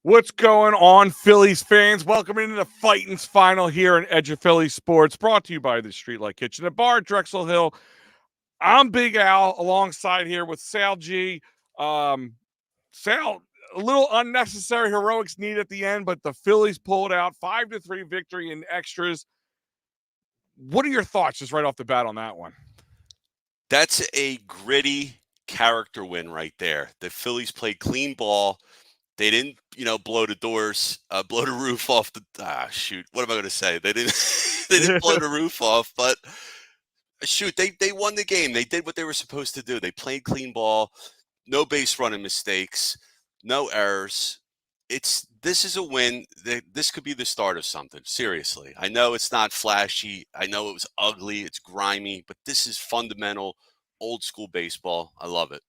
What's going on, Phillies fans? Welcome into the Fighting's final here in Edge of Philly Sports, brought to you by the Streetlight Kitchen Bar, Drexel Hill. I'm Big Al, alongside here with Sal G. Sal, a little unnecessary heroics need at the end, but the Phillies pulled out 5-3 victory in extras. What are your thoughts just right off the bat on that one? That's a gritty character win right there. The Phillies played clean ball. They didn't, blow the doors, blow the roof off the. Shoot, what am I going to say? They didn't. They didn't blow the roof off, but shoot, they won the game. They did what they were supposed to do. They played clean ball, no base running mistakes, no errors. This is a win. This could be the start of something. Seriously, I know it's not flashy. I know it was ugly. It's grimy, but this is fundamental, old school baseball. I love it.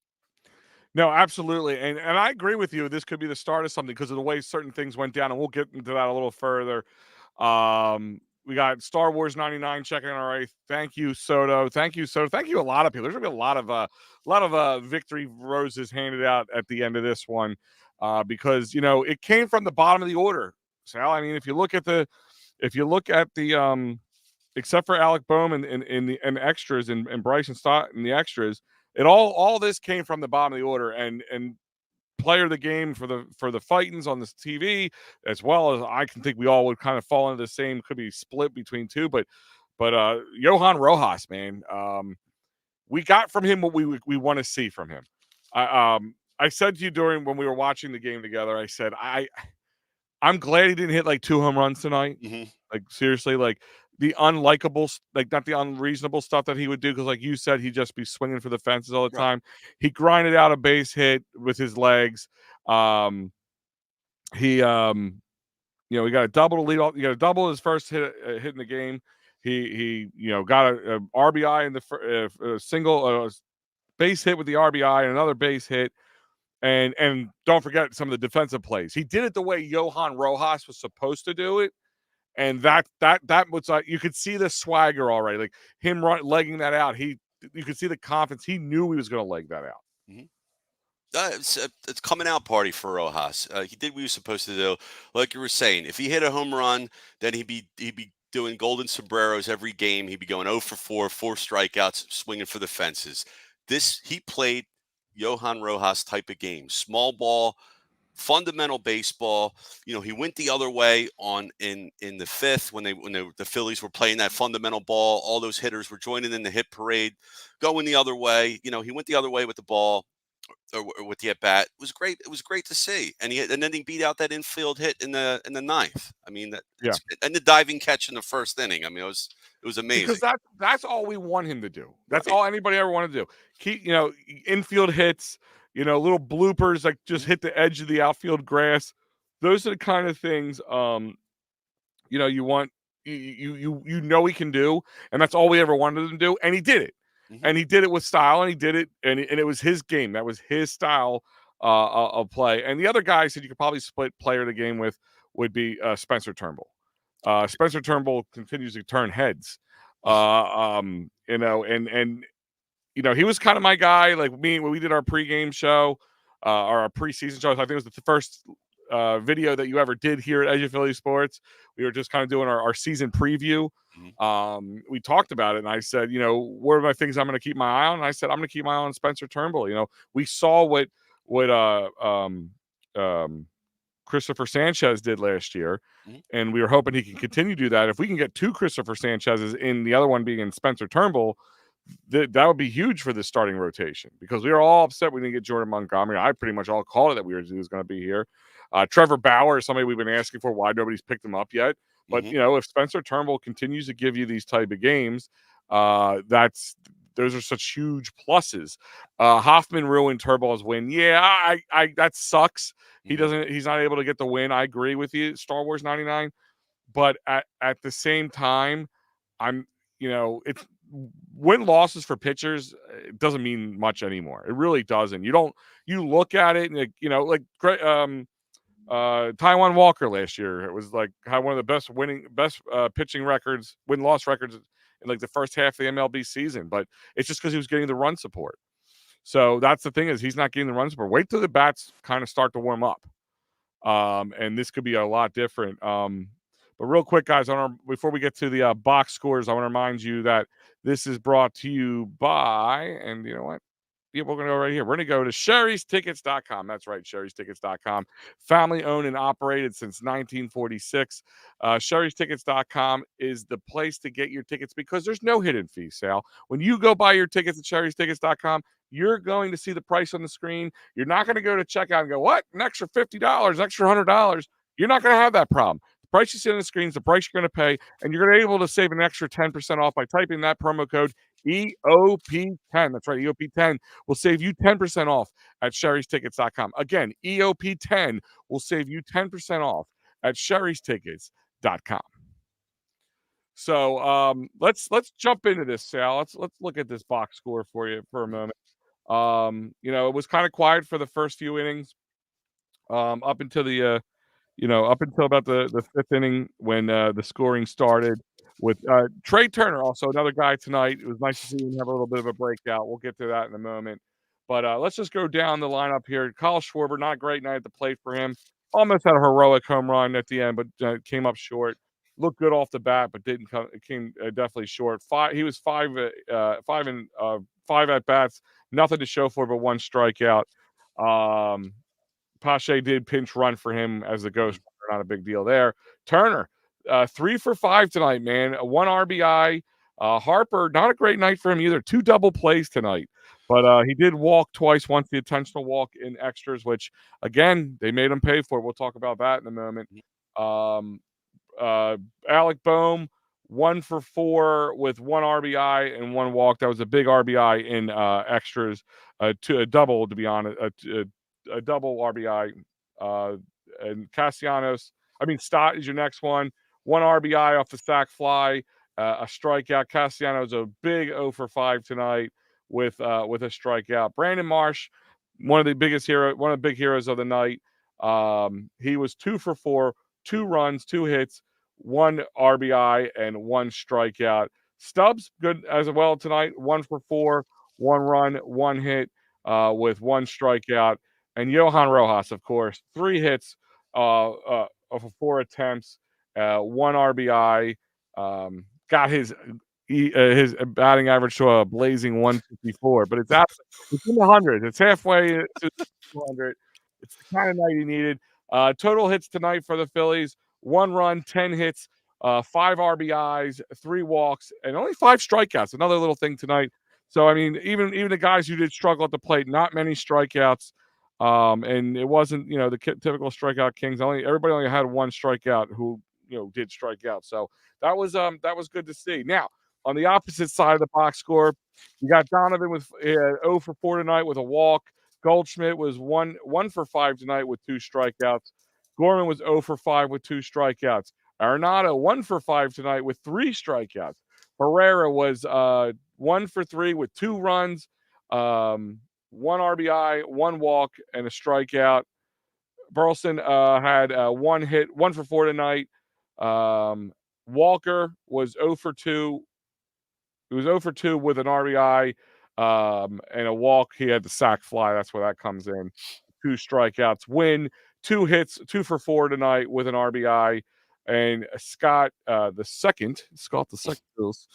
No, absolutely. And I agree with you. This could be the start of something because of the way certain things went down, and we'll get into that a little further. We got Star Wars 99 checking in already. Thank you, Soto. Thank you, Soto. Thank you, a lot of people. There's gonna be a lot of victory roses handed out at the end of this one. Because it came from the bottom of the order. Sal, I mean, if you look at the except for Alec Boehm and the extras and Bryson Stott and the extras, it all this came from the bottom of the order, and player of the game for the Fightins on this TV, as well as I can think we all would kind of fall into the same, could be split between two, but Johan Rojas, man, we got from him what we want to see from him. I said to you during when we were watching the game together, I said I'm glad he didn't hit like 2 home runs tonight. Hmm. Like, seriously, like the unlikable, like not the unreasonable stuff that he would do, because like you said, he'd just be swinging for the fences all the Right. time. He grinded out a base hit with his legs. Um, he he got a double to lead off. He got a double his first hit in the game. He got a RBI in the single base hit with the RBI and another base hit. And don't forget some of the defensive plays. He did it the way Johan Rojas was supposed to do it, and that was like you could see the swagger already, like him legging that out. You could see the confidence. He knew he was going to leg that out. Hmm. It's a coming out party for Rojas. He did what he was supposed to do. Like you were saying, if he hit a home run, then he'd be doing golden sombreros every game. He'd be going 0 for 4, 4 strikeouts, swinging for the fences. He played Johan Rojas type of game, small ball, fundamental baseball. He went the other way in the fifth when the Phillies were playing that fundamental ball. All those hitters were joining in the hit parade, going the other way. He went the other way with the ball or with the at bat. It was great. It was great to see, and then he beat out that infield hit in the ninth. I mean, Yeah, and the diving catch in the first inning. I mean, it was because amazing. that's all we want him to do. That's Right. all anybody ever wanted to do. Keep infield hits. Little bloopers like just Mhm. hit the edge of the outfield grass. Those are the kind of things you want. He can do, and that's all we ever wanted him to do, and he did it. Mhm. And he did it with style, and he did it, and it was his game. That was his style of play. And the other guy said you could probably split player of the game with would be Spencer Turnbull. Spencer Turnbull continues to turn heads. And he was kind of my guy. Like me when we did our pregame show, or our preseason show. I think it was the first video that you ever did here at Edge of Philly Sports. We were just kind of doing our season preview. Mhm. We talked about it, and I said, what are my things I'm going to keep my eye on? And I said, I'm going to keep my eye on Spencer Turnbull. We saw what Christopher Sanchez did last year, Mhm. and we were hoping he can continue to do that. If we can get 2 Christopher Sanchez's in, the other one being in Spencer Turnbull, that would be huge for this starting rotation, because we were all upset we didn't get Jordan Montgomery. I pretty much all called it that he was going to be here. Trevor Bauer is somebody we've been asking for. Why nobody's picked him up yet? But Mhm. if Spencer Turnbull continues to give you these type of games, those are such huge pluses. Hoffman ruined Turnbull's win. Yeah, I that sucks. Mhm. He's not able to get the win. I agree with you, Star Wars 99. But at the same time, I'm it's win losses for pitchers, it doesn't mean much anymore. It really doesn't. You look at it and like Taiwan Walker last year, it was like had one of the best pitching records, win loss records in like the first half of the MLB season, but it's just because he was getting the run support. So that's the thing, is he's not getting the run support. Wait till the bats kind of start to warm up. And this could be a lot different. But real quick, guys, before we get to the box scores, I want to remind you that this is brought to you by, and you know what? Yeah, we're going to go right here. We're going to go to sherrystickets.com. That's right, sherrystickets.com. Family owned and operated since 1946. Sherrystickets.com is the place to get your tickets because there's no hidden fee, Sal. When you go buy your tickets at sherrystickets.com, you're going to see the price on the screen. You're not going to go to checkout and go, what? An extra $50, extra $100. You're not going to have that problem. The price you see on the screen is the price you're going to pay, and you're going to be able to save an extra 10% off by typing that promo code EOP10. That's right, EOP10 will save you 10% off at sherrystickets.com. Again, EOP10 will save you 10% off at sherrystickets.com. So let's jump into this, Sal. Let's look at this box score for you for a moment. It was kind of quiet for the first few innings, up until up until about the fifth inning when the scoring started with Trey Turner, also another guy tonight. It was nice to see him have a little bit of a breakout. We'll get to that in a moment. But let's just go down the lineup here. Kyle Schwarber, not a great night at the plate for him. Almost had a heroic home run at the end, but came up short. Looked good off the bat, but didn't come. It came definitely short. He was five at bats, nothing to show for, but one strikeout. Pache did pinch run for him as the ghost runner, not a big deal there. Turner, 3 for 5 tonight, man. 1 RBI. Harper, not a great night for him either. 2 double plays tonight. But he did walk twice, once the intentional walk in extras, which, again, they made him pay for it. We'll talk about that in a moment. Alec Boehm, 1 for 4 with 1 RBI and 1 walk. That was a big RBI in extras, to a double, to be honest, a double RBI. And Stott is your next one. 1 RBI off the sac fly, a strikeout. Castellanos a big 0 for 5 tonight with a strikeout. Brandon Marsh, one of the big heroes of the night. He was 2 for 4, 2 runs, 2 hits, 1 RBI, and 1 strikeout. Stubbs, good as well tonight. 1 for 4, 1 run, 1 hit, with 1 strikeout. And Johan Rojas, of course, 3 hits of 4 attempts, 1 RBI. Got his batting average to a blazing 154, but it's in the hundreds. It's halfway to 200. It's the kind of night he needed. Total hits tonight for the Phillies: 1 run, 10 hits, 5 RBIs, 3 walks, and only 5 strikeouts. Another little thing tonight. So I mean, even the guys who did struggle at the plate, not many strikeouts. And it wasn't, the typical strikeout kings. Everybody only had 1 strikeout who, did strike out. So that was good to see. Now, on the opposite side of the box score, you got Donovan with 0 for 4 tonight with a walk. Goldschmidt was 1 for 5 tonight with 2 strikeouts. Gorman was 0 for 5 with 2 strikeouts. Arenado 1 for 5 tonight with 3 strikeouts. Herrera was 1 for 3 with 2 runs. 1 RBI, 1 walk, and a strikeout. Burleson had 1 hit, 1 for 4 tonight. Walker was 0 for 2. He was 0 for 2 with an RBI and a walk. He had the sac fly. That's where that comes in. 2 strikeouts. Win, 2 hits, 2 for 4 tonight with an RBI. And Scott the second, he was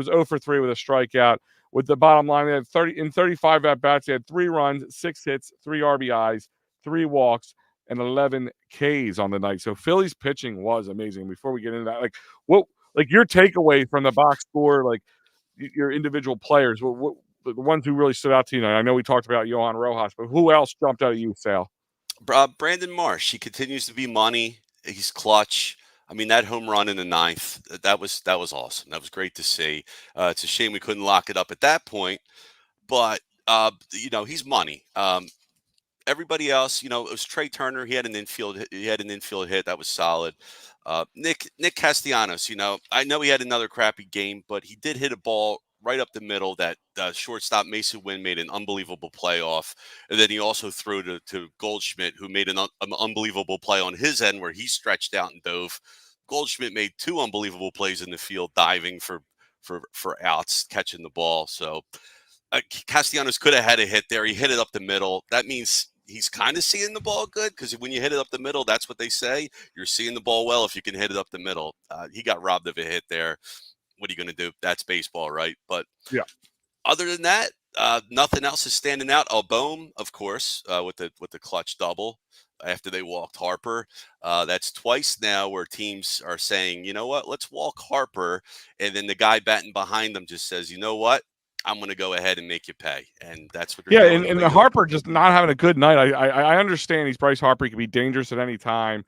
0 for 3 with a strikeout. With the bottom line, they had 35 at bats. They had 3 runs, 6 hits, 3 RBIs, 3 walks, and 11 Ks on the night. So Phillies pitching was amazing. Before we get into that, your takeaway from the box score, your individual players, what the ones who really stood out to you? I know we talked about Johan Rojas, but who else jumped out at you, Sal? Brandon Marsh. He continues to be money. He's clutch. I mean, that home run in the 9th, that was awesome. That was great to see. It's a shame we couldn't lock it up at that point, but he's money. Everybody else, it was Trey Turner. He had an infield hit that was solid. Nick Castellanos, I know he had another crappy game, but he did hit a ball right up the middle that shortstop Mason Wynn made an unbelievable play off. And then he also threw to Goldschmidt, who made an unbelievable play on his end where he stretched out and dove. Goldschmidt made 2 unbelievable plays in the field, diving for outs, catching the ball. So Castellanos could have had a hit there. He hit it up the middle. That means he's kind of seeing the ball good, because when you hit it up the middle, that's what they say. You're seeing the ball well if you can hit it up the middle. He got robbed of a hit there. What are you going to do? That's baseball, right? But Yeah. other than that, nothing else is standing out. BOHM, of course, with the clutch double after they walked Harper. That's twice now where teams are saying, you know what, let's walk Harper, and then the guy batting behind them just says, you know what, I'm going to go ahead and make you pay, and that's what they're Yeah, doing and the lately. Harper just not having a good night. I understand he's Bryce Harper. He can be dangerous at any time.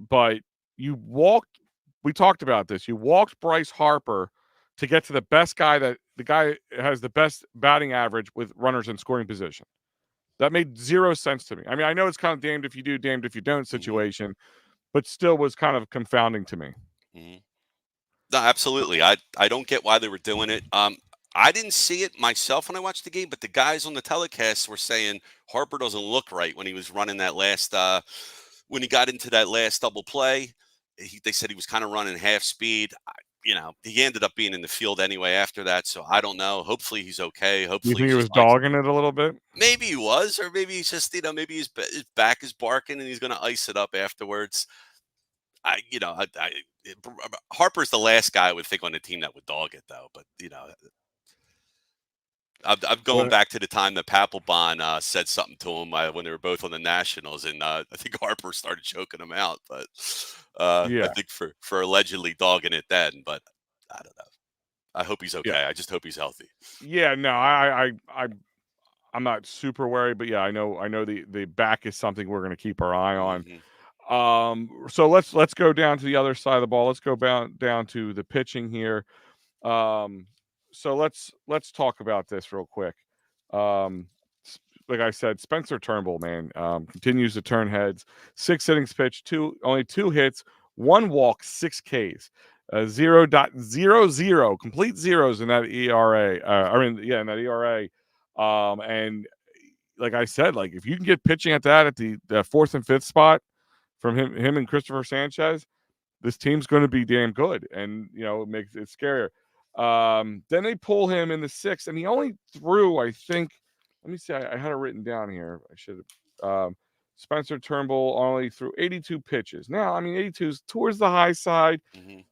But you walked. We talked about this. You walked Bryce Harper to get to the best guy, that the guy has the best batting average with runners in scoring position. That made zero sense to me. I mean, I know it's kind of damned if you do, damned if you don't situation, but still was kind of confounding to me. No, absolutely. I don't get why they were doing it. I didn't see it myself when I watched the game, but the guys on the telecast were saying Harper doesn't look right when he was running that last when he got into that last double play. They said he was kind of running half speed. He ended up being in the field anyway after that, so I don't know. Hopefully he's okay. You Hopefully think he's he just was dogging it a little bit? maybe he was, or maybe he's just maybe his back is barking and he's going to ice it up afterwards. Harper's the last guy I would think on the team that would dog it, though. But I'm going back to the time that Papelbon said something to him when they were both on the Nationals, and I think Harper started choking him out. But I Yeah, think for allegedly dogging it then, but I don't know. I hope he's yeah, okay. I just hope he's healthy. yeah. No, I'm not super worried, but yeah, I know the back is something we're going to keep our eye on. So let's go down to the other side of the ball. Let's go down to the pitching here. So let's talk about this real quick. Like I said, Spencer Turnbull, man, continues to turn heads. 6 innings pitched, only 2 hits, 1 walk, 6 Ks, 0.00, complete zeros in that ERA. In that ERA. And like I said, like if you can get pitching at the 4th and 5th spot from him and Christopher Sanchez, this team's going to be damn good, and it makes it scarier. Then they pull him in the 6th, and he only threw, I think. Let me see. I had it written down here. I should have. Spencer Turnbull only threw 82 pitches. Now, I mean, 82 is towards the high side.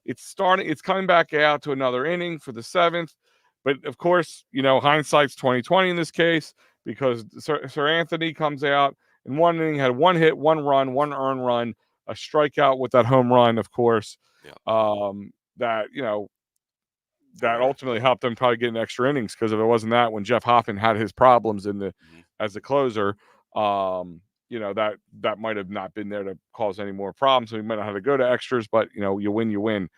It's coming back out to another inning for the 7th, but of course, hindsight's 2020 in this case, because Sir Anthony comes out in one inning, had 1 hit, 1 run, 1 earned run, a strikeout with that home run, of course. That that ultimately helped them probably get in extra innings, because if it wasn't that, when Jeff Hoffman had his problems as a closer, that might have not been there to cause any more problems. So he might not have to go to extras, but you win, you win.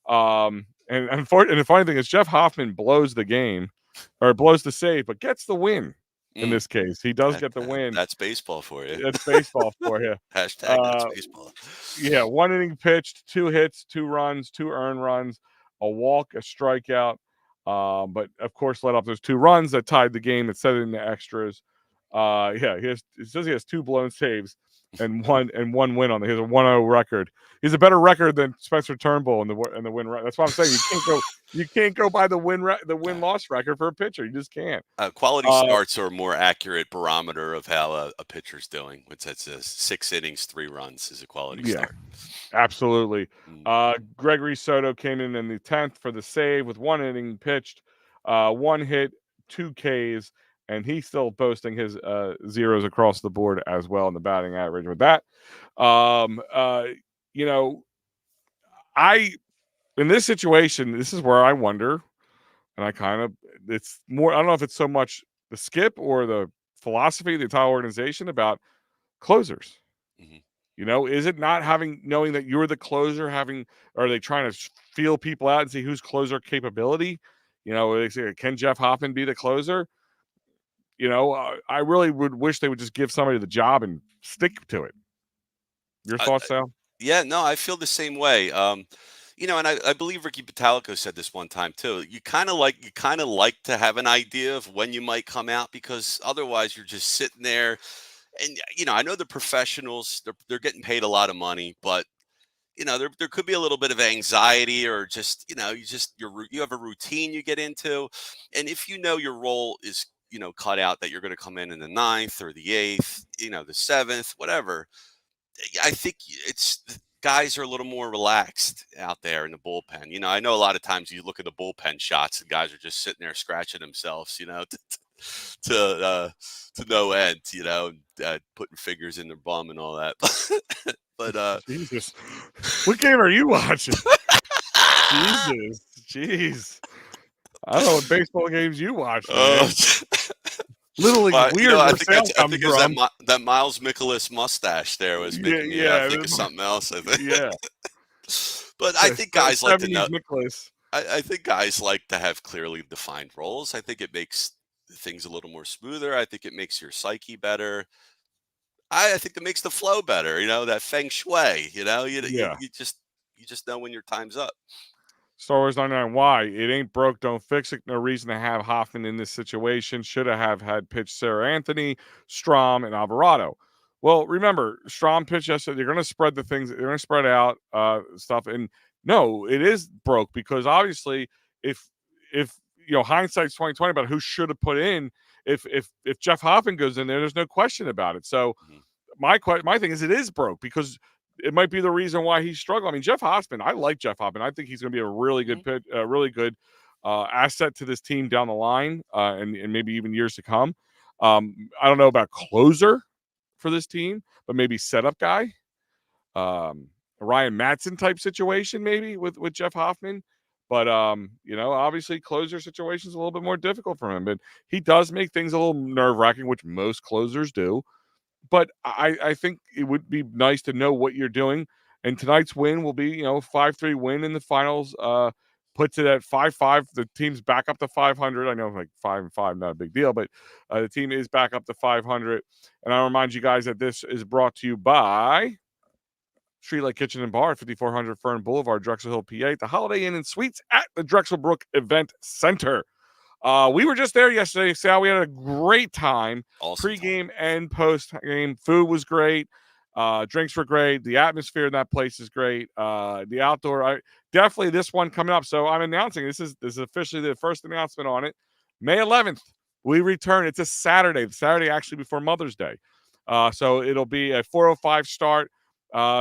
And the funny thing is, Jeff Hoffman blows the game, or blows the save, but gets the win. In this case, he does get the win. That's baseball for you. That's baseball for you. Hashtag that's baseball. Yeah, 1 inning pitched, 2 hits, 2 runs, 2 earned runs, a walk, a strikeout. But of course, let up those 2 runs that tied the game, that set it into extras. It says he has 2 blown saves and one win on the. He has a 1-0 record. He's a better record than Spencer Turnbull in the win. That's what I'm saying. You can't go by the win loss record for a pitcher. You just can't. Quality starts are a more accurate barometer of how a pitcher's doing. Which that's 6 innings, 3 runs is a quality start. Absolutely. Gregory Soto came in the 10th for the save with 1 inning pitched, 1 hit, 2 Ks, and he's still boasting his zeros across the board as well in the batting average with that. In this situation, this is where I wonder, and it's more, I don't know if it's so much the skip or the philosophy of the entire organization about closers. Is it not knowing that you're the closer, are they trying to feel people out and see who's closer capability? They say, can Jeff Hoffman be the closer? I really would wish they would just give somebody the job and stick to it. Your thoughts, Sal? Yeah, no, I feel the same way. And I believe Ricky Pitalico said this one time too. You kind of like to have an idea of when you might come out, because otherwise you're just sitting there. And I know the professionals, they're getting paid a lot of money, but there could be a little bit of anxiety, or just you have a routine you get into, and if your role is cut out that you're going to come in the 9th or the 8th, the 7th, whatever. I think guys are a little more relaxed out there in the bullpen. I know a lot of times you look at the bullpen shots and guys are just sitting there scratching themselves, to no end, putting fingers in their bum and all that. But Jesus, what game are you watching? Jesus, jeez. I don't know what baseball games you watch, man. Little League weird. I think it was that Miles Mikolas mustache there was making me think of something else. I think. Yeah. But I think guys like to know. Mikolas. I think guys like to have clearly defined roles. I think it makes things a little more smoother. I think it makes your psyche better. I think it makes the flow better. That feng shui. You just know when your time's up. Star Wars 99, why? It ain't broke, don't fix it. No reason to have Hoffman in this situation. Should have had pitched Sarah Anthony, Strom, and Alvarado. Well, remember, Strom pitched yesterday. They're going to spread the things. They're going to spread out stuff. And no, it is broke because obviously if hindsight's 2020 about who should have put in, if Jeff Hoffman goes in there, there's no question about it. So my thing is it is broke because it might be the reason why he's struggling. I mean, Jeff Hoffman, I like Jeff Hoffman. I think he's going to be a really good asset to this team down the line and maybe even years to come. I don't know about closer for this team, but maybe setup guy. Ryan Matson type situation maybe with Jeff Hoffman. But, obviously closer situation is a little bit more difficult for him. But he does make things a little nerve-wracking, which most closers do. But I think it would be nice to know what you're doing. And tonight's win will be, 5-3 win in the finals. Puts it at 5-5. The team's back up to 500. I know 5-5, not a big deal, but the team is back up to 500. And I'll remind you guys that this is brought to you by Streetlight Kitchen and Bar, 5400 Ferne Blvd, Drexel Hill, PA. The Holiday Inn and Suites at the Drexel Brook Event Center. We were just there yesterday, Sal. We had a great time. Awesome Pre-game and post-game. Food was great. Drinks were great. The atmosphere in that place is great. The outdoor, definitely this one coming up. So I'm announcing this is officially the first announcement on it. May 11th, we return. It's a Saturday. The Saturday actually before Mother's Day. So it'll be a 4:05 start.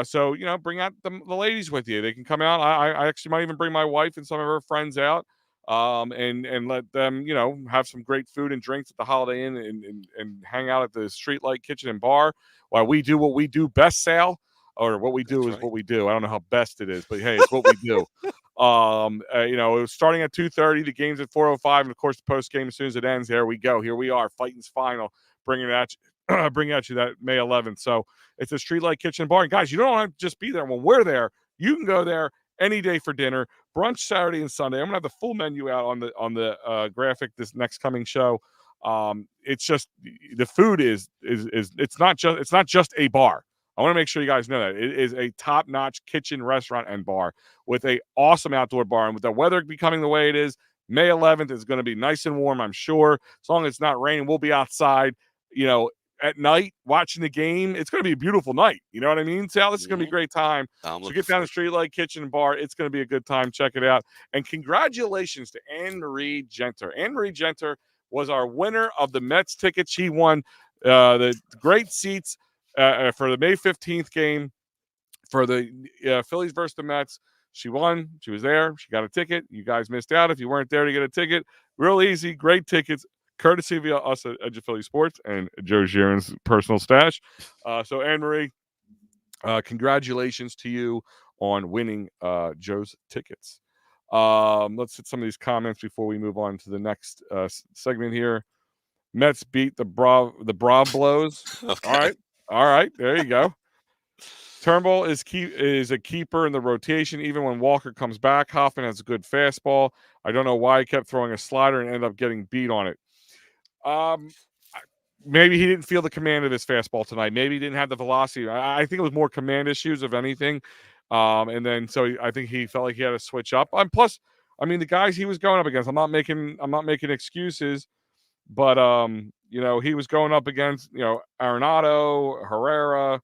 So bring out the ladies with you. They can come out. I actually might even bring my wife and some of her friends out. And let them, have some great food and drinks at the Holiday Inn and hang out at the Streetlight Kitchen and Bar while we do what we do best, Sal, or what we do That's is right. what we do. I don't know how best it is, but hey, it's what we do. It was starting at 2:30, the game's at 4:05, and of course the post game as soon as it ends, there we go. Here we are, Fighting's final, bringing at you that May 11th. So it's a Streetlight Kitchen Bar. And guys, you don't have to just be there when we're there. You can go there any day for dinner, brunch Saturday and Sunday. I'm gonna have the full menu out on the graphic this next coming show. It's just the food is it's not just a bar. I want to make sure you guys know that it is a top-notch kitchen, restaurant, and bar with a awesome outdoor bar. And with the weather becoming the way it is, May 11th is going to be nice and warm, I'm sure. As long as it's not raining, we'll be outside, at night watching the game. It's going to be a beautiful night. You know what I mean, Sal? This is going to be a great time. So get down to Streetlight Kitchen and Bar. It's going to be a good time. Check it out. And congratulations to Anne-Marie Genter. Anne-Marie Genter was our winner of the Mets tickets. She won the great seats for the May 15th game for the Phillies versus the Mets. She won. She was there. She got a ticket. You guys missed out if you weren't there to get a ticket. Real easy. Great tickets. Courtesy of us at Edge of Philly Sports and Joe Giron's personal stash. So, Anne-Marie, congratulations to you on winning Joe's tickets. Let's hit some of these comments before we move on to the next segment here. Mets beat the Brav blows. Okay. All right. There you go. Turnbull is a keeper in the rotation, even when Walker comes back. Hoffman has a good fastball. I don't know why he kept throwing a slider and ended up getting beat on it. Maybe he didn't feel the command of his fastball tonight. Maybe he didn't have the velocity. I think it was more command issues, if anything. And then I think he felt like he had to switch up. Plus, I mean, the guys he was going up against, I'm not making excuses, but he was going up against Arenado, Herrera,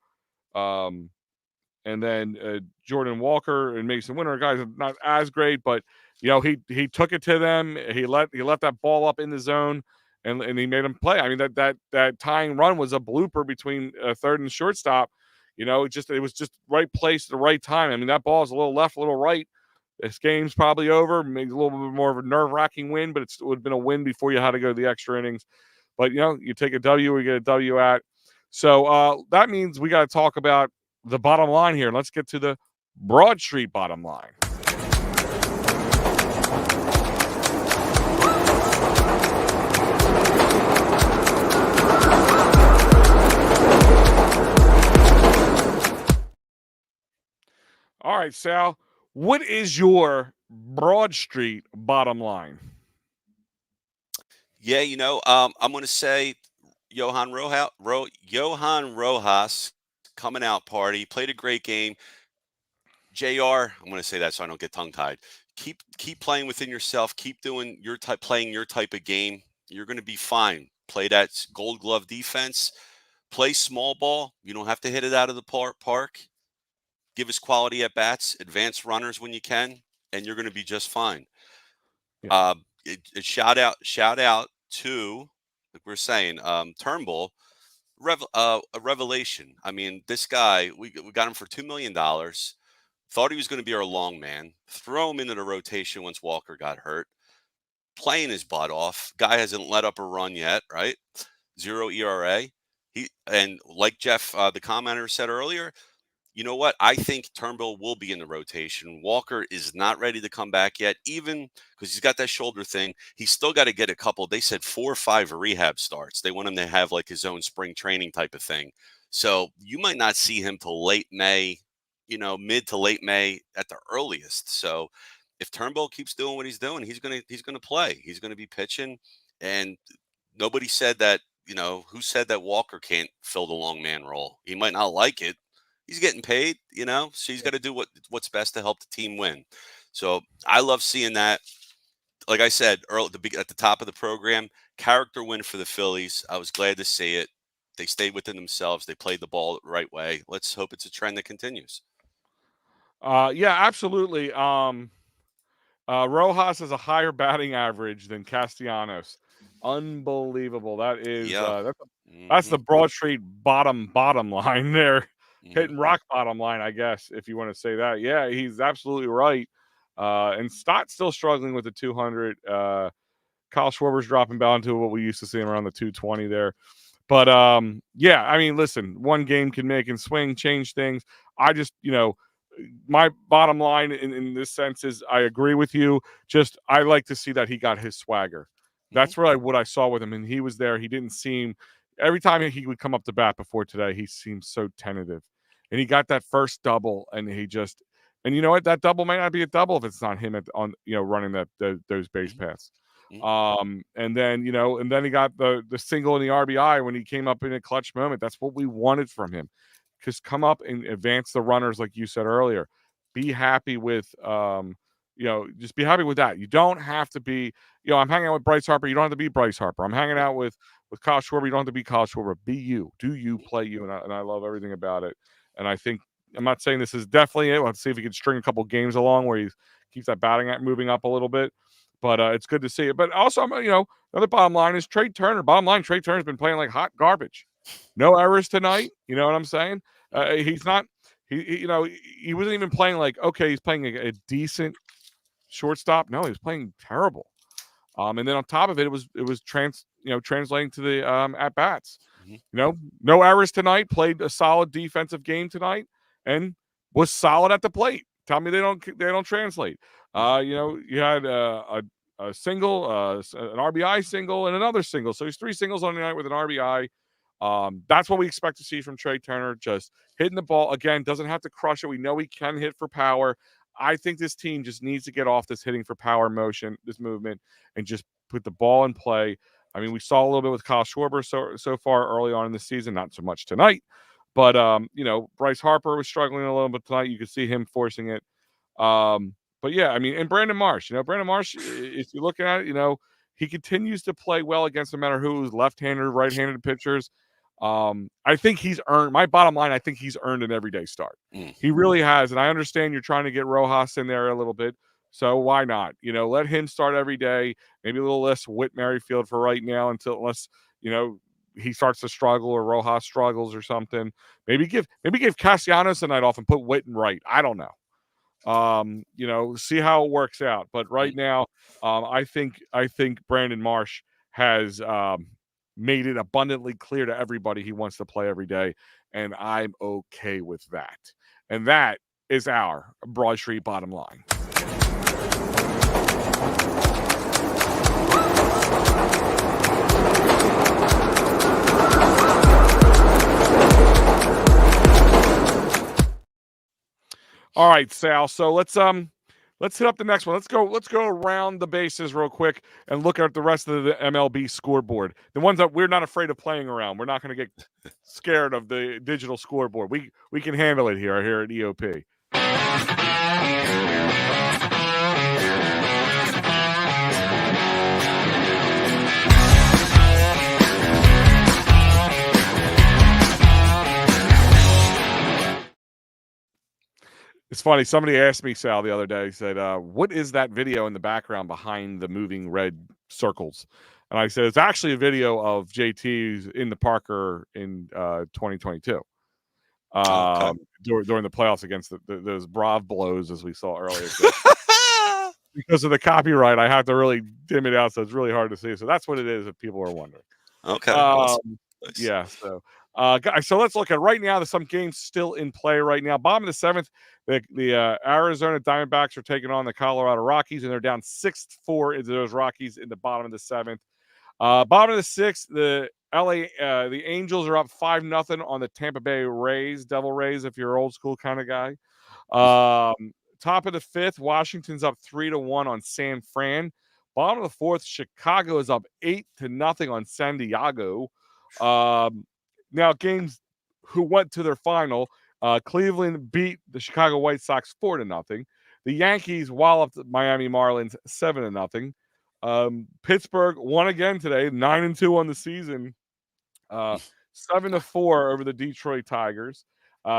and then Jordan Walker and Mason Winter, guys are not as great, but he took it to them. He let that ball up in the zone, and he made him play. I mean, that tying run was a blooper between third and shortstop. You know, it was just right place at the right time. I mean, that ball is a little left, a little right. This game's probably over. Maybe a little bit more of a nerve-wracking win, but it would have been a win before you had to go to the extra innings. But, you know, you take a W, we get a W at. So that means we got to talk about the bottom line here. Let's get to the Broad Street bottom line. All right, Sal, what is your Broad Street bottom line? Yeah, I'm going to say Johan Rojas coming out party, played a great game. JR, I'm going to say that so I don't get tongue tied. Keep playing within yourself. Keep doing playing your type of game. You're going to be fine. Play that Gold Glove defense. Play small ball. You don't have to hit it out of the park. Give us quality at bats. Advance runners when you can, and you're going to be just fine. Yeah. Shout out to, like we're saying, Turnbull, a revelation. I mean, this guy, we got him for $2 million. Thought he was going to be our long man. Throw him into the rotation once Walker got hurt. Playing his butt off. Guy hasn't let up a run yet, right? 0 ERA. And like Jeff, the commenter, said earlier, you know what? I think Turnbull will be in the rotation. Walker is not ready to come back yet, even because he's got that shoulder thing. He's still got to get a couple. They said 4 or 5 rehab starts. They want him to have like his own spring training type of thing. So you might not see him till late May, mid to late May at the earliest. So if Turnbull keeps doing what he's doing, he's gonna play. He's gonna be pitching. And nobody said that. Who said that Walker can't fill the long man role? He might not like it. He's getting paid, so he's got to do what's best to help the team win. So I love seeing that. Like I said early at the top of the program, character win for the Phillies. I was glad to see it. They stayed within themselves. They played the ball the right way. Let's hope it's a trend that continues. Yeah, absolutely. Rojas has a higher batting average than Castellanos. Unbelievable. That is Yeah. that's the Broad Street bottom line there. Hitting Mhm. rock bottom line, I guess, if you want to say that. Yeah, he's absolutely right. And Stott's still struggling with the 200. Kyle Schwarber's dropping down to what we used to see him around the 220 there. But yeah, I mean, listen, one game can make and swing, change things. I just, my bottom line in this sense is I agree with you. Just I like to see that he got his swagger. That's what I saw with him, and he was there. He didn't seem every time he would come up to bat before today, he seemed so tentative, and he got that first double, and he just and you know what, that double might not be a double if it's not him running those base paths. And then he got the single and the RBI when he came up in a clutch moment. That's what we wanted from him. Just come up and advance the runners, like you said earlier. Be happy with just be happy with that. You don't have to be, I'm hanging out with Bryce Harper. You don't have to be Bryce Harper. I'm hanging out with Kyle Schwarber. You don't have to be Kyle Schwarber. Be you. Do you, play you. And I love everything about it. And I think I'm not saying this is definitely it. Let's see if he can string a couple games along where he keeps that batting at moving up a little bit. But it's good to see it. But also, another bottom line is Trey Turner. Bottom line, Trey Turner's been playing like hot garbage. No errors tonight. You know what I'm saying? He's not. He wasn't even playing like, okay, he's playing a decent shortstop. No, he was playing terrible. And then on top of it, it was translating to the at bats. No errors tonight. Played a solid defensive game tonight, and was solid at the plate. Tell me they don't translate. You had a single, an RBI single, and another single. So he's 3 singles on the night with an RBI. That's what we expect to see from Trey Turner. Just hitting the ball again. Doesn't have to crush it. We know he can hit for power. I think this team just needs to get off this hitting for power motion, this movement, and just put the ball in play. I mean, we saw a little bit with Kyle Schwarber so far early on in the season, not so much tonight. But Bryce Harper was struggling a little bit tonight. You could see him forcing it. But yeah, I mean, and Brandon Marsh, Brandon Marsh, if you're looking at it, he continues to play well against no matter who's left-handed, right-handed pitchers. I think he's earned my bottom line. I think he's earned an everyday start. He really has. And I understand you're trying to get Rojas in there a little bit, So why not? Let him start every day. Maybe a little less Whit Merrifield for right now unless he starts to struggle or Rojas struggles or something. Maybe give Castellanos a night off and put Whit in right. I don't know. See how it works out. But right now, I think Brandon Marsh has made it abundantly clear to everybody he wants to play every day, and I'm okay with that. And that is our Broad Street bottom line. All right, Sal. So let's hit up the next one. Let's go around the bases real quick and look at the rest of the MLB scoreboard. The ones that we're not afraid of playing around. We're not going to get scared of the digital scoreboard. We can handle it here at EOP. It's funny. Somebody asked me, Sal, the other day, said, what is that video in the background behind the moving red circles? And I said, it's actually a video of JT's in the Parker in 2022 during the playoffs against those BOHM blows, as we saw earlier. Because of the copyright, I have to really dim it out, so it's really hard to see. So that's what it is, if people are wondering. Okay. Nice. Yeah, so guys, so let's look at right now. There's some games still in play right now. Bottom of the seventh, the Arizona Diamondbacks are taking on the Colorado Rockies, and they're down 6-4 into those Rockies in the bottom of the seventh. Bottom of the sixth, the Angels are up 5-0 on the Tampa Bay Rays, Devil Rays, if you're an old school kind of guy. Top of the fifth, Washington's up 3-1 on San Fran. Bottom of the fourth, Chicago is up 8-0 on San Diego. Now, games who went to their final, Cleveland beat the Chicago White Sox 4-0. The Yankees walloped the Miami Marlins 7-0. Pittsburgh won again today, 9-2 on the season, 7-4 over the Detroit Tigers.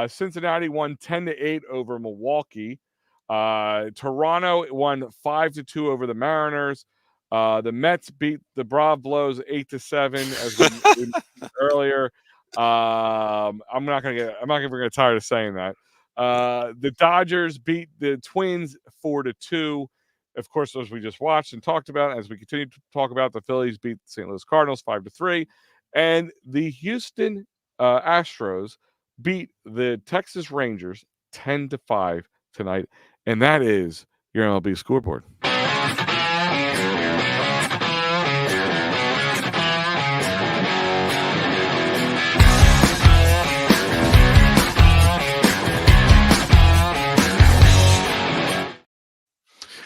Cincinnati won 10-8 over Milwaukee. Toronto won 5-2 over the Mariners. The Mets beat the Bravos 8-7, as we mentioned earlier. I'm not gonna get tired of saying that. The Dodgers beat the Twins 4-2. Of course, as we just watched and talked about, as we continue to talk about, the Phillies beat the St. Louis Cardinals 5-3, and the Houston Astros beat the Texas Rangers 10-5 tonight, and that is your MLB scoreboard.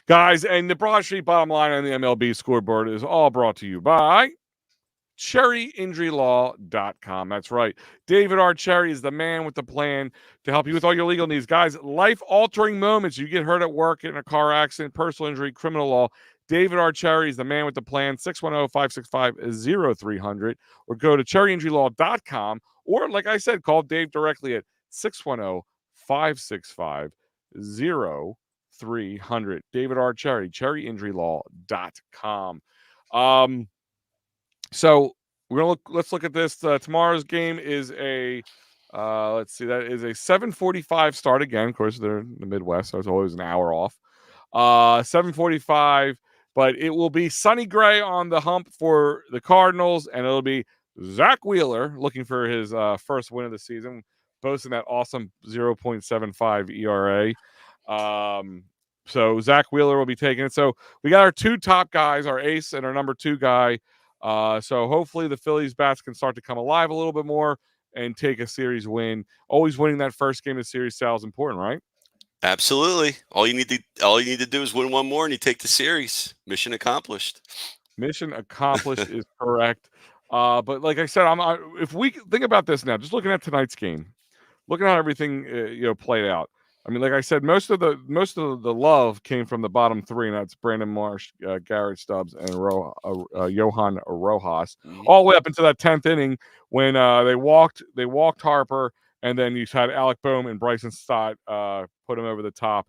Guys, and the Broad Street bottom line on the MLB scoreboard is all brought to you by CherryInjuryLaw.com. That's right. David R. Cherry is the man with the plan to help you with all your legal needs. Guys, life-altering moments. You get hurt at work, in a car accident, personal injury, criminal law. David R. Cherry is the man with the plan. 610-565-0300. Or go to CherryInjuryLaw.com. Or, like I said, call Dave directly at 610-565-0300. David R. Cherry, CherryInjuryLaw.com. So let's look at this. Tomorrow's game is a let's see, that is a 7:45 start again. Of course, they're in the Midwest, so it's always an hour off. 7:45, but it will be sunny gray on the hump for the Cardinals, and it'll be Zach Wheeler looking for his first win of the season, boasting that awesome 0.75 ERA. So Zach Wheeler will be taking it. So we got our two top guys, our ace and our number two guy. So hopefully the Phillies bats can start to come alive a little bit more and take a series win. Always winning that first game of the series, Sal, is important, right? Absolutely. All you need to do is win one more, and you take the series. Mission accomplished. Mission accomplished is correct. But like I said, if we think about this now, just looking at tonight's game, looking at how everything played out. I mean, like I said, most of the love came from the bottom three, and that's Brandon Marsh, Garrett Stubbs, and Johan Rojas, all the way up into that 10th inning when they walked Harper, and then you had Alec Boehm and Bryson Stott put him over the top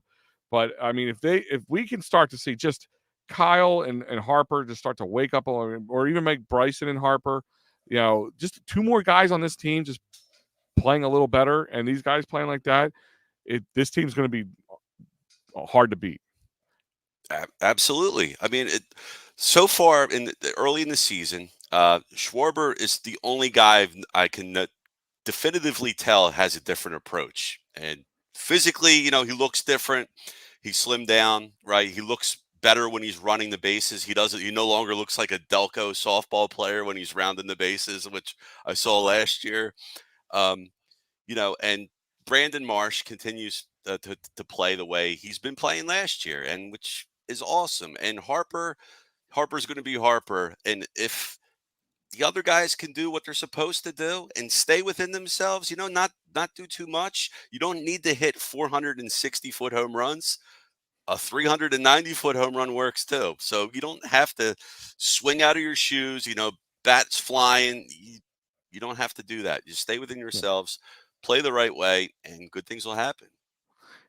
But I mean, if we can start to see just Kyle and Harper just start to wake up, or even make Bryson and Harper, just two more guys on this team just playing a little better, and these guys playing like that, this team's going to be hard to beat. Absolutely. I mean, so far early in the season, Schwarber is the only guy I can definitively tell has a different approach. And physically, he looks different. He slimmed down, right? He looks better when he's running the bases. He no longer looks like a Delco softball player when he's rounding the bases, which I saw last year. And Brandon Marsh continues to play the way he's been playing last year, and which is awesome. And Harper's going to be Harper. And if the other guys can do what they're supposed to do and stay within themselves, not do too much. You don't need to hit 460-foot home runs. A 390-foot home run works too. So you don't have to swing out of your shoes, bats flying. You don't have to do that. Just stay within yourselves, play the right way, and good things will happen.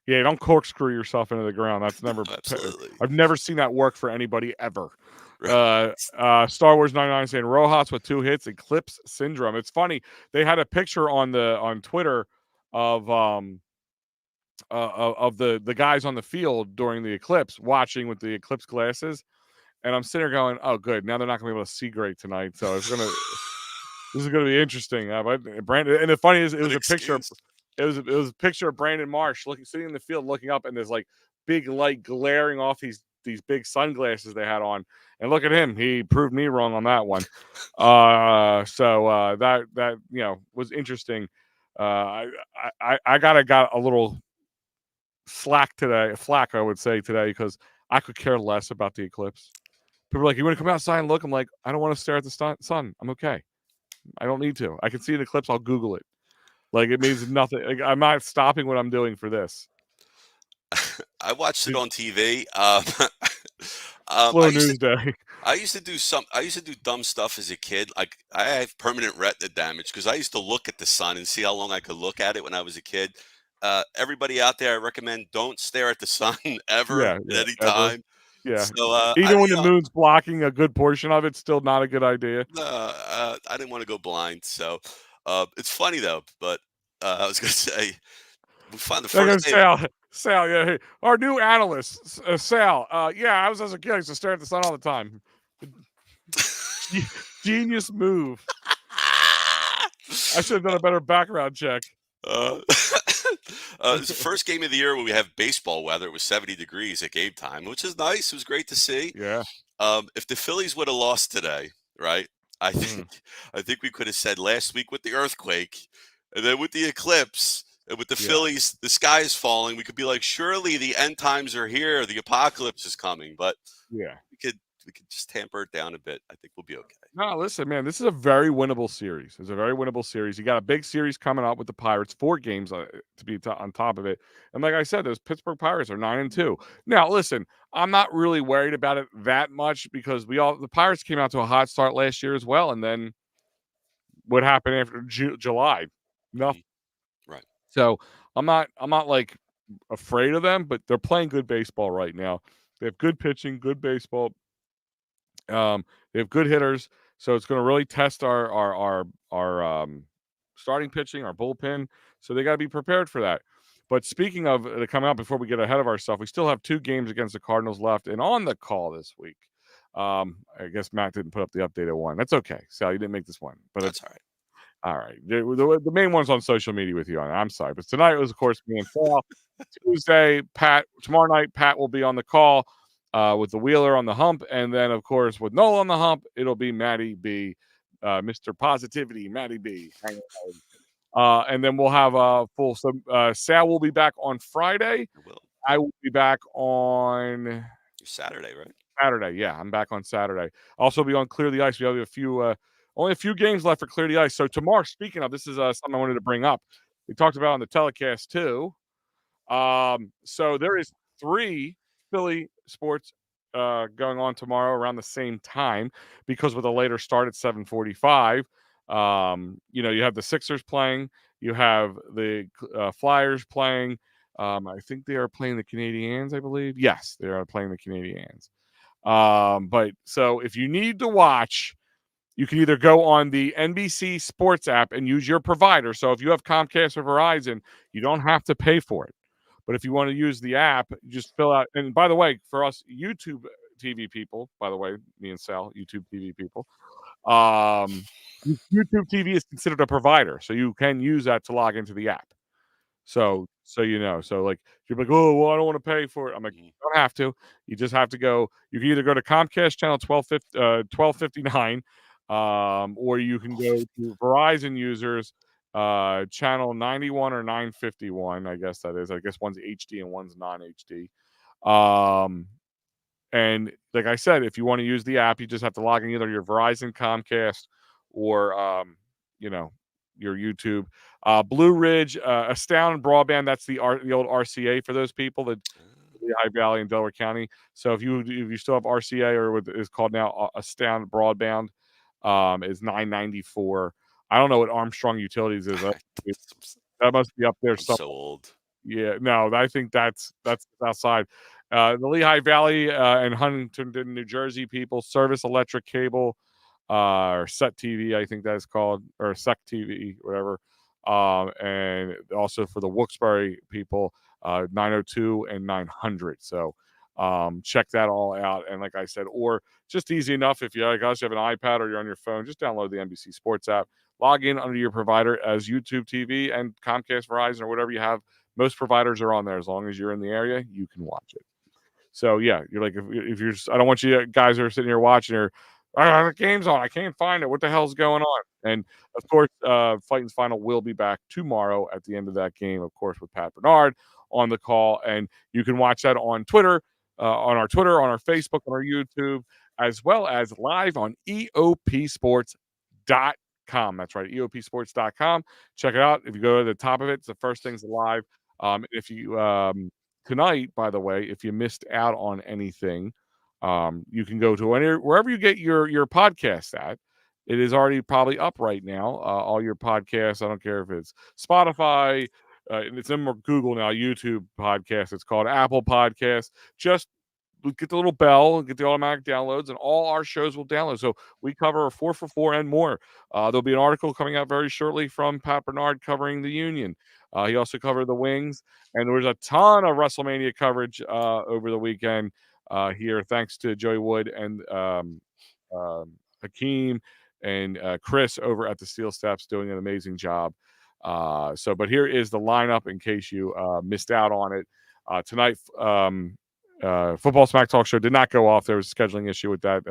Yeah, don't corkscrew yourself into the ground. That's never. Absolutely. I've never seen that work for anybody ever. Right. Star Wars 99 saying Rojas with 2 hits, eclipse syndrome. It's funny. They had a picture on Twitter of the guys on the field during the eclipse watching with the eclipse glasses, and I'm sitting there going, "Oh, good. Now they're not going to be able to see great tonight." So this is gonna be interesting. Brandon, and the funny is, it was a picture. It was a picture of Brandon Marsh sitting in the field, looking up, and there's like big light glaring off these big sunglasses they had on. And look at him; he proved me wrong on that one. So that was interesting. I got a little flack I would say today, because I could care less about the eclipse. People are like, "You want to come outside and look?" I'm like, "I don't want to stare at the sun. I'm okay. I don't need to. I can see an eclipse. I'll Google it. Like, it means nothing. Like, I'm not stopping what I'm doing for this." I watched it on TV. Slow news day. I used to do dumb stuff as a kid. Like, I have permanent retina damage because I used to look at the sun and see how long I could look at it when I was a kid. Everybody out there, I recommend don't stare at the sun ever Yeah, at any ever. time. Yeah. So Even when the moon's blocking a good portion of it, still not a good idea. I didn't want to go blind. So it's funny though. But I was going to say, we find the There first goes day. Sal, yeah, hey, our new analyst, Sal. Yeah, I was as a kid. I used to stare at the sun all the time. Genius move. I should have done a better background check. It's the first game of the year where we have baseball weather. It was 70 degrees at game time, which is nice. It was great to see. Yeah. If the Phillies would have lost today, right? I think we could have said last week with the earthquake, and then with the eclipse, and with the Phillies, the sky is falling. We could be like, surely the end times are here. The apocalypse is coming. But yeah, we could just tamper it down a bit. I think we'll be okay. No, listen, man, this is a very winnable series. It's a very winnable series. You got a big series coming up with the Pirates, 4 games to be on top of it. And like I said, those Pittsburgh Pirates are 9-2. Now, listen, I'm not really worried about it that much, because the Pirates came out to a hot start last year as well. And then what happened after July? Nothing. Right. So I'm not like afraid of them, but they're playing good baseball right now. They have good pitching, good baseball. They have good hitters, so it's going to really test our starting pitching, our bullpen. So they got to be prepared for that. But speaking of coming up, before we get ahead of ourselves, we still have 2 games against the Cardinals left, and on the call this week. I guess Matt didn't put up the updated one. That's okay, Sal. You didn't make this one, but That's all right. All right. The main one's on social media with you on it. I'm sorry, but tonight was, of course, me and Sal. Tuesday, tomorrow night, Pat will be on the call with the Wheeler on the hump, and then, of course, with Noel on the hump, it'll be Matty B, Mr. Positivity, Matty B. And then we'll have a full. Sal will be back on Friday. I will be back on Saturday, right? Saturday, yeah, I'm back on Saturday. Also be on Clear the Ice. We have only a few games left for Clear the Ice. So tomorrow, speaking of, this is something I wanted to bring up. We talked about on the telecast too. So there is 3 Philly sports going on tomorrow around the same time, because with a later start at 7:45. You have the Sixers playing, you have the Flyers playing, I think they are playing the Canadiens, I believe. Yes, they are playing the Canadiens. But so if you need to watch, you can either go on the NBC Sports app and use your provider. So if you have Comcast or Verizon, you don't have to pay for it. But if you want to use the app, just fill out. And by the way, for us YouTube TV people, by the way, me and Sal, YouTube TV people, YouTube TV is considered a provider, so you can use that to log into the app. So you know, so like you're like, oh well, I don't want to pay for it. I'm like, you don't have to. You just have to go. You can either go to Comcast channel 1259, or you can go to Verizon users channel 91 or 951. I guess that is. I guess one's HD and one's non-HD. And like I said, if you want to use the app, you just have to log in either your Verizon, Comcast, or you know, your YouTube. Blue Ridge, Astound Broadband. That's the old RCA for those people that Lehigh Valley and Delaware County. So if you still have RCA or what is called now Astound Broadband, is $9.94. I don't know what Armstrong Utilities is. That must be up there I'm somewhere. so old. Yeah, no, I think that's outside. The Lehigh Valley and Huntington, New Jersey people, Service Electric Cable, or Set TV, I think that's called, or Sec TV, whatever. And also for the Wilkes-Barre people, 902 and 900. So check that all out. And like I said, or just easy enough if you guys have an iPad or you're on your phone, just download the NBC Sports app, log in under your provider as YouTube TV and Comcast, Verizon, or whatever you have. Most providers are on there. As long as you're in the area, you can watch it. So yeah, you're like, if you're, I don't want you guys who are sitting here watching here, the game's on, I can't find it. What the hell's going on? And of course, Fighting's Final will be back tomorrow at the end of that game, of course, with Pat Bernard on the call, and you can watch that on Twitter, on our Twitter, on our Facebook, on our YouTube, as well as live on EOPsports.com. That's right, EOPsports.com. Check it out. If you go to the top of it, it's the first thing's live. If you tonight, by the way, if you missed out on anything, you can go to wherever you get your podcast at. It is already probably up right now. All your podcasts. I don't care if it's Spotify, it's in Google now, YouTube podcast. It's called Apple Podcasts. Just get the little bell, get the automatic downloads, and all our shows will download. So we cover 4 for 4 and more. There'll be an article coming out very shortly from Pat Bernard covering the Union. He also covered the Wings, and there was a ton of WrestleMania coverage over the weekend here, thanks to Joey Wood and Hakeem and Chris over at the Steel Steps doing an amazing job. But here is the lineup in case you missed out on it. Tonight, Football Smack Talk Show did not go off. There was a scheduling issue with that.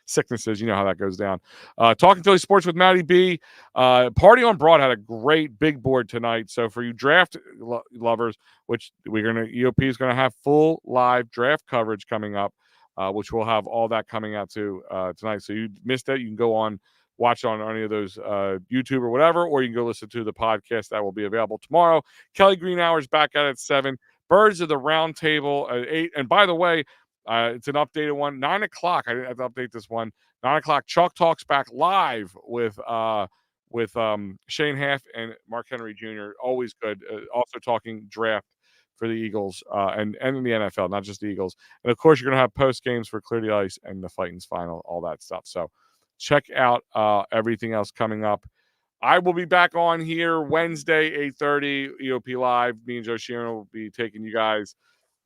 Sicknesses, you know how that goes down. Talking Philly Sports with Matty B. Party on Broad had a great big board tonight. So for you draft lovers, which EOP is gonna have full live draft coverage coming up, which we'll have all that coming out to tonight. So you missed it, you can go on, watch on any of those YouTube or whatever, or you can go listen to the podcast that will be available tomorrow. Kelly Greenhour's back at 7. Birds of the Round Table at 8. And by the way, it's an updated one. 9 o'clock. I didn't have to update this one. 9 o'clock. Chalk Talks back live with Shane Half and Mark Henry Jr. Always good. Also talking draft for the Eagles and in the NFL, not just the Eagles. And of course, you're going to have post games for Clear the Ice and the Fighting's Final, all that stuff. So check out everything else coming up. I will be back on here Wednesday, 8:30, EOP Live. Me and Joe Sheeran will be taking you guys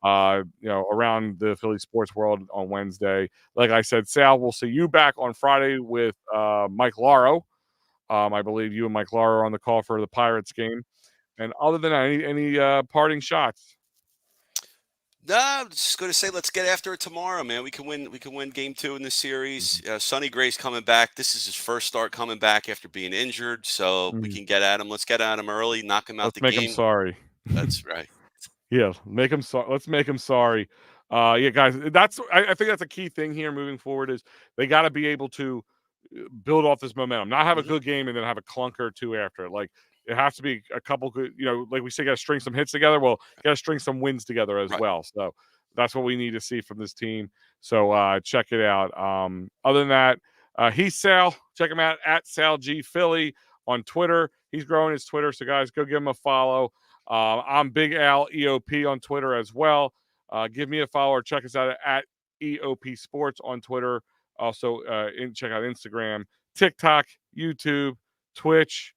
around the Philly sports world on Wednesday. Like I said, Sal, we'll see you back on Friday with Mike Lauro. I believe you and Mike Lauro are on the call for the Pirates game. And other than that, any parting shots? No, I'm just going to say let's get after it tomorrow, man. We can win game 2 in the series. Sonny Gray's coming back. This is his first start coming back after being injured, so we can get at him. Let's get at him early, knock him out the game. Let's make him sorry. That's right. Yeah, make him sorry. Let's make him sorry. Yeah, guys, I think that's a key thing here moving forward is they got to be able to build off this momentum, not have a good game and then have a clunker or two after it. Like it has to be a couple good, like we say, got to string some hits together. Well, got to string some wins together as well. So that's what we need to see from this team. So check it out. Other than that, he's Sal. Check him out at Sal G Philly on Twitter. He's growing his Twitter. So guys, go give him a follow. I'm Big Al EOP on Twitter as well. Give me a follow or check us out at EOP Sports on Twitter. Also, check out Instagram, TikTok, YouTube, Twitch.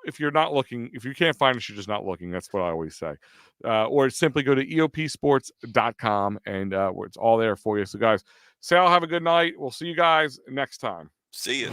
If you're not looking, if you can't find us, you're just not looking. That's what I always say. Or simply go to eopsports.com and it's all there for you. So, guys, Sal, have a good night. We'll see you guys next time. See you.